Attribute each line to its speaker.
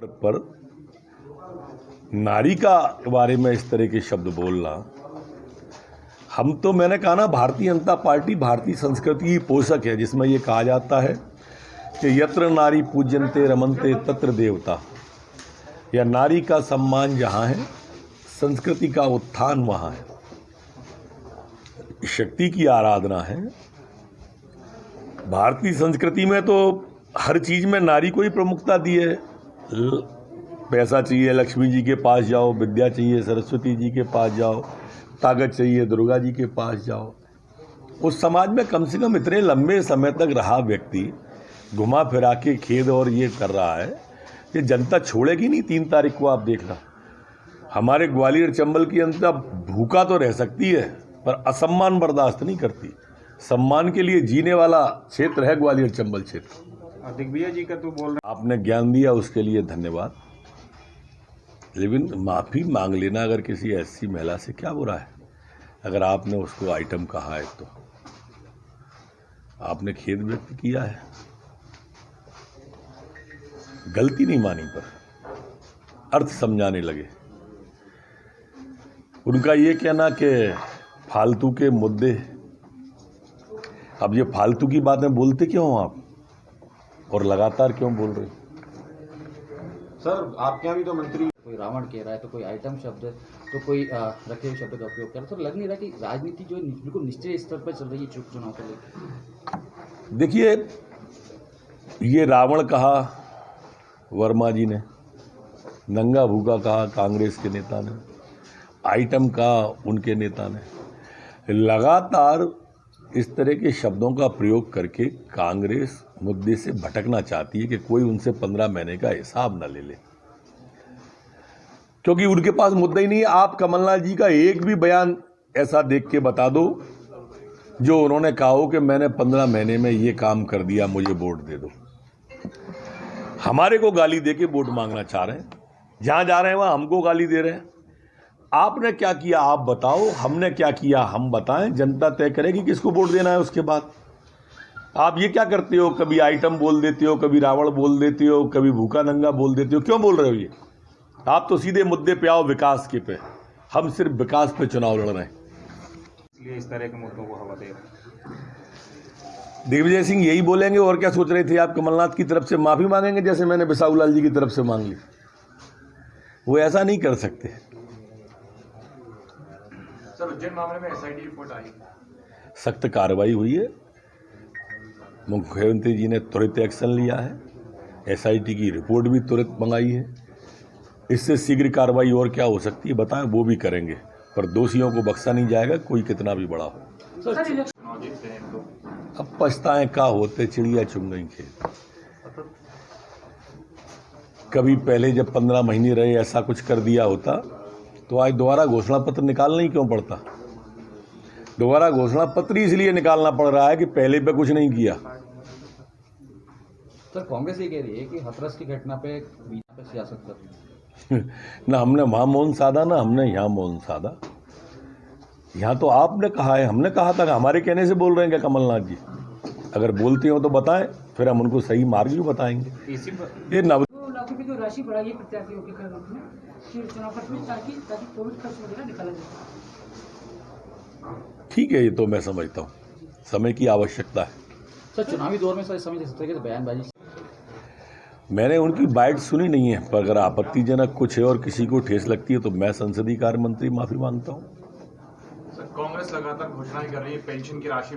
Speaker 1: पर नारी का बारे में इस तरह के शब्द बोलना, मैंने कहा ना, भारतीय जनता पार्टी भारतीय संस्कृति की पोषक है, जिसमें ये कहा जाता है कि यत्र नारी पूज्यन्ते रमन्ते तत्र देवता, या नारी का सम्मान जहाँ है संस्कृति का उत्थान वहाँ है, शक्ति की आराधना है। भारतीय संस्कृति में तो हर चीज़ में नारी को ही प्रमुखता दी है। पैसा चाहिए लक्ष्मी जी के पास जाओ, विद्या चाहिए सरस्वती जी के पास जाओ, ताकत चाहिए दुर्गा जी के पास जाओ। उस समाज में कम से कम इतने लंबे समय तक रहा व्यक्ति घुमा फिरा के खेद और ये कर रहा है कि जनता छोड़ेगी नहीं। 3 तारीख को आप देखना, हमारे ग्वालियर चंबल की जनता भूखा तो रह सकती है पर असम्मान बर्दाश्त नहीं करती। सम्मान के लिए जीने वाला क्षेत्र है ग्वालियर चंबल क्षेत्र।
Speaker 2: दिग्विजय जी का तो बोल रहे,
Speaker 1: आपने ज्ञान दिया उसके लिए धन्यवाद, लेकिन माफ़ी मांग लेना अगर किसी ऐसी महिला से क्या बुरा है। अगर आपने उसको आइटम कहा है तो आपने खेद व्यक्त किया है, गलती नहीं मानी पर अर्थ समझाने लगे। उनका ये कहना कि फालतू के मुद्दे, अब ये फालतू की बातें बोलते क्यों हो आप और लगातार क्यों बोल रहे हो?
Speaker 2: सर आपके यहाँ भी तो मंत्री,
Speaker 3: कोई रावण कह रहा है तो कोई आइटम शब्द, तो कोई रखे हुए शब्द का उपयोग कर रहा है, तो लग नहीं रहा कि राजनीति जो बिल्कुल निश्चित स्तर पर चल रही है चुनाव को लेकर।
Speaker 1: देखिए, ये रावण कहा वर्मा जी ने, नंगा भूखा कहा कांग्रेस के नेता ने, आइटम कहा उनके नेता ने। लगातार इस तरह के शब्दों का प्रयोग करके कांग्रेस मुद्दे से भटकना चाहती है कि कोई उनसे 15 महीने का हिसाब न ले ले, क्योंकि उनके पास मुद्दा ही नहीं है। आप कमलनाथ जी का एक भी बयान ऐसा देख के बता दो जो उन्होंने कहा हो कि मैंने 15 महीने में ये काम कर दिया, मुझे वोट दे दो। हमारे को गाली दे के वोट मांगना चाह रहे हैं, जहां जा रहे हैं वहां हमको गाली दे रहे हैं। आपने क्या किया आप बताओ, हमने क्या किया हम बताएं, जनता तय करेगी किसको वोट देना है। उसके बाद आप ये क्या करते हो, कभी आइटम बोल देते हो, कभी रावण बोल देते हो, कभी भूखा नंगा बोल देते हो। क्यों बोल रहे हो ये? आप तो सीधे मुद्दे पे आओ, विकास के पे। हम सिर्फ विकास पे चुनाव लड़ रहे हैं,
Speaker 2: इसलिए इस तरह के मुद्दों को हवा दे रहे हैं।
Speaker 1: दिग्विजय सिंह यही बोलेंगे और क्या सोच रहे थे आप? कमलनाथ की तरफ से माफी मांगेंगे जैसे मैंने बिसाहूलाल जी की तरफ से मांग ली? वो ऐसा नहीं कर सकते।
Speaker 2: सर उज्जैन मामले में एसआईटी रिपोर्ट आई,
Speaker 1: सख्त कार्रवाई हुई है, मुख्यमंत्री जी ने तुरंत एक्शन लिया है, एसआईटी की रिपोर्ट भी तुरंत मंगाई है। इससे शीघ्र कार्रवाई और क्या हो सकती है बताएं, वो भी करेंगे, पर दोषियों को बख्शा नहीं जाएगा, कोई कितना भी बड़ा हो।
Speaker 2: चुनाव जीतते हैं तो
Speaker 1: अब पछताएं का होते, चिड़िया चुन गई खेत। कभी पहले जब 15 महीने रहे ऐसा कुछ कर दिया होता तो आज दोबारा घोषणा पत्र निकालना ही क्यों पड़ता? दोबारा घोषणा पत्र इसलिए निकालना पड़ रहा है कि पहले पे कुछ नहीं किया।
Speaker 3: सर कांग्रेस ये कह रही है कि हाथरस की घटना पे बीजेपी पे सियासत कर रही है।
Speaker 1: ना हमने वहाँ मौन साधा, ना हमने यहाँ मौन साधा। यहाँ तो आपने कहा है, हमने कहा था कि हमारे कहने से बोल रहे हैं क्या कमलनाथ जी? अगर बोलते हो तो बताएं, फिर हम उनको सही मार्ग भी बताएंगे। ये
Speaker 4: लाखों की जो राशि बढ़ाई है प्रत्याशियों के खर्च में चुनाव खर्च में, ताकि कोविड खर्च वगैरह निकाला जाए।
Speaker 1: ठीक है, ये तो मैं समझता हूँ, समय की आवश्यकता है।
Speaker 3: सर चुनावी दौर में सर समय जिस तरह के बयानबाजी,
Speaker 1: मैंने उनकी बाइट सुनी नहीं है, पर अगर आपत्तिजनक कुछ है और किसी को ठेस लगती है तो मैं संसदीय कार्य मंत्री माफी मांगता हूँ।
Speaker 2: कांग्रेस लगातार घोषणाएं कर रही है, पेंशन की राशि